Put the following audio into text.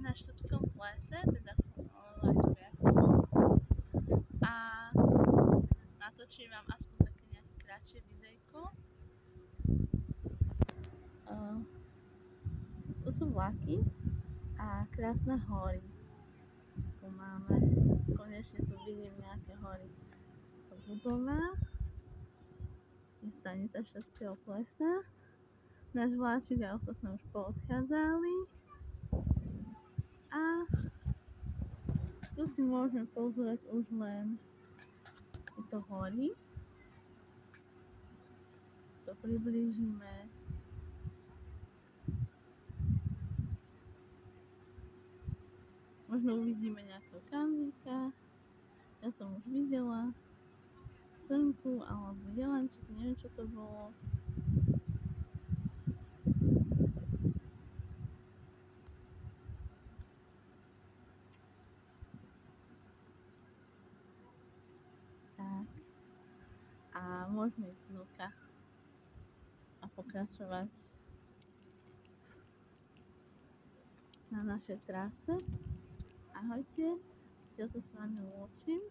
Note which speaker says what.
Speaker 1: na Štrbskom plese, teda som aj s priateľom a natočím vám aspoň také nejaké kratšie videjko. Tu sú vlaky a krásne hory. Tu máme, konečne tu vidím nejaké hory. To budova je stanica Štrbského plesa. Náš vláčik a ostatné už poodchádzali. A tu si môžeme pozrieť už len tieto hory. To priblížime. Možno uvidíme nejakého kanzíka. Ja som už videla srnku alebo jelenčík, neviem čo to bolo. Tak. A môžeme ísť znúka a pokračovať na našej trase. Ahojte, ja sa s vami lúčim.